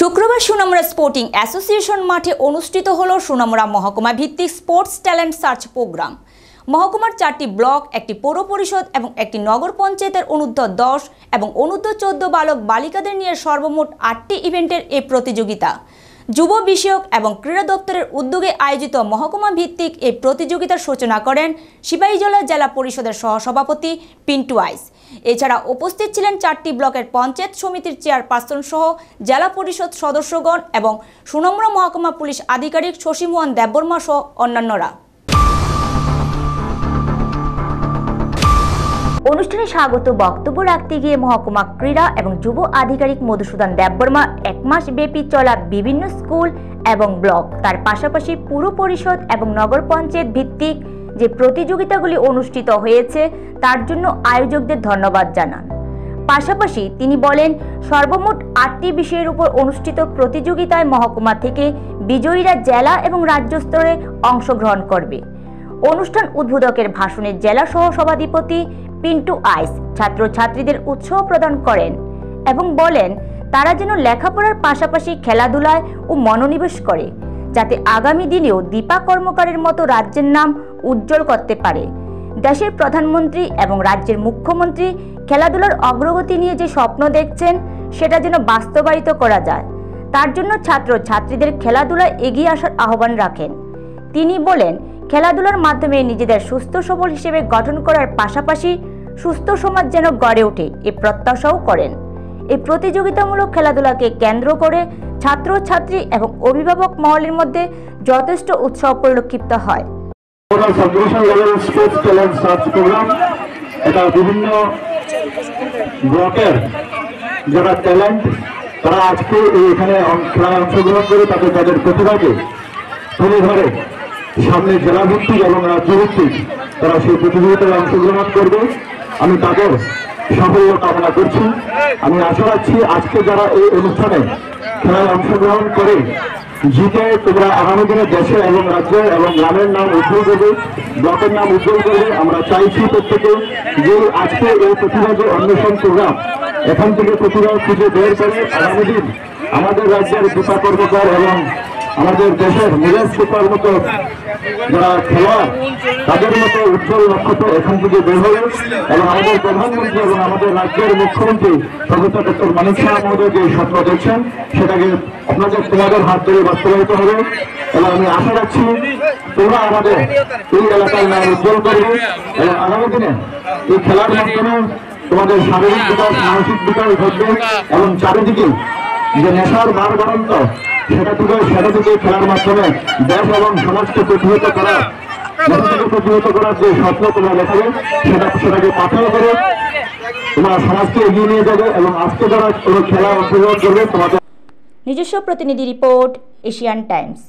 শুক্রবার Sonamura sporting association মাঠে অনুষ্ঠিত হলো সোনামুড়া মহকুমা ভিত্তিক স্পোর্টস ট্যালেন্ট সার্চ প্রোগ্রাম। মহকুমার 4টি ব্লক, একটি পৌর পরিষদ এবং একটি নগর পঞ্চায়েতের অনূর্ধ্ব 10 এবং অনূর্ধ্ব 14 বালক বালিকাদের নিয়ে সর্বমোট 8টি ইভেন্টের এই প্রতিযোগিতা। যুব বিষয়ক এবং ক্রীড়া দপ্তরের উদ্যোগে আয়োজিত মহকুমা ভিত্তিক এই প্রতিযোগিতার সূচনা করেন সিপাহীজলা জেলা পরিষদের সহসভাপতি পিন্টু আইস। এছাড়া উপস্থিত ছিলেন 4টি ব্লকের পঞ্চায়েত সমিতির চেয়ারপারসন সহ জেলা পরিষদ সদস্যগণ এবং সোনামুড়া মহকুমা পুলিশ আধিকারিক শশীমোহন দেববর্মা সহ অন্যান্যরা। অনুষ্ঠানে স্বাগত বক্তব্য রাখতে গিয়ে মহকুমা ক্রীড়া এবং যুব আধিকারিক মধুসূদন দেববর্মা 1 মাস ব্যাপী চলা বিভিন্ন স্কুল এবং ব্লক, তার পাশাপাশি পুর পরিষদ এবং নগর পঞ্চায়েত ভিত্তিক যে প্রতিযোগিতাগুলি অনুষ্ঠিত হয়েছে তার জন্য আয়োজকদের ধন্যবাদ জানান। পাশাপাশি তিনি বলেন, সর্বমোট 8টি বিষয়ের উপর অনুষ্ঠিত প্রতিযোগিতায় মহকুমা থেকে বিজয়ীরা জেলা এবং রাজ্য স্তরে অংশগ্রহণ করবে। অনুষ্ঠান উদ্বোধকের ভাষণে জেলা সহ সভাধিপতি পিন্টু আইস ছাত্রছাত্রীদের উৎসাহ প্রদান করেন এবং বলেন তারা যেন লেখাপড়ার পাশাপাশি খেলাধুলায় ও মনোনিবেশ করে, যাতে আগামী দিনেও দীপা কর্মকারের মতো রাজ্যের নাম উজ্জ্বল করতে পারে। দেশের প্রধানমন্ত্রী এবং রাজ্যের মুখ্যমন্ত্রী খেলাধুলার অগ্রগতি নিয়ে যে স্বপ্ন দেখছেন সেটা যেন বাস্তবায়িত করা যায়, তার জন্য ছাত্রছাত্রীদের খেলাধুলায় এগিয়ে আসার আহ্বান রাখেন। তিনি বলেন, খেলাধুলার মাধ্যমে নিজেদের সুস্থ সবল হিসেবে গঠন করার পাশাপাশি সুস্থ সমাজ যেন গড়ে ওঠে এ প্রত্যাশাও করেন। এই প্রতিযোগিতামূলক খেলাধুলাকে কেন্দ্র করে ছাত্রছাত্রী এবং অভিভাবক মহলের মধ্যে যথেষ্ট উৎসাহ পরিলক্ষিত হয়। এটা বিভিন্ন ব্লকের যারা ট্যালেন্ট তারা আজকে এখানে খেলায় অংশগ্রহণ করে তাদের প্রতিভাকে তুলে ধরে সামনে জেলা ভিত্তিক এবং রাজ্য ভিত্তিক তারা সেই প্রতিযোগিতায় অংশগ্রহণ করবে। আমি তাদের সাফল্য কামনা করছি। আমি আশা রাখছি আজকে যারা এই অনুষ্ঠানে খেলায় অংশগ্রহণ করে জিতে তোমরা আগামী দিনে দেশে এবং রাজ্যে এবং গ্রামের নাম উজ্জ্বল করবে, ব্লকের নাম উজ্জ্বল করবে। আমরা চাইছি প্রত্যেকে যে আজকে এই প্রতিভা যে অন্বেষণ প্রোগ্রাম এখান থেকে প্রতিভা খুঁজে বের করে আগামী দিন আমাদের রাজ্যের দীপা কর্মকার এবং আমাদের দেশের নীরজ সুপার মতো যারা খেলোয়াড় তাদের মতো উজ্জ্বল নক্ষত্র এখান থেকে বের হবে এবং আমাদের প্রধানমন্ত্রী এবং আমাদের রাজ্যের মুখ্যমন্ত্রী প্রফেসর ডক্টর মানিক সাহা মহোদয় যে স্বপ্ন দেখছেন সেটাকে তোমাদের হাত ধরে বাস্তবায়িত হবে। এবং আমি আশা রাখছি তোমরা আমাদের এই এলাকার নাম উজ্জ্বল করবে এবং আগামী দিনে এই খেলার মাধ্যমে তোমাদের শারীরিক বিকাশ, মানসিক বিকাশ ঘটবে এবং চারিদিকে যে নেশার বাড়ন্ত সেটা থেকে খেলার মাধ্যমে দেশ এবং সমাজকে প্রতিহত করার যে স্বপ্ন তোমরা দেখাবে সেটাকে পাথর করে তোমরা সমাজকে এগিয়ে নিয়ে যাবে এবং আজকে যারা কোনো খেলা অংশগ্রহণ করবে তোমাদের। নিজস্ব প্রতিনিধি রিপোর্ট, এশিয়ান টাইমস।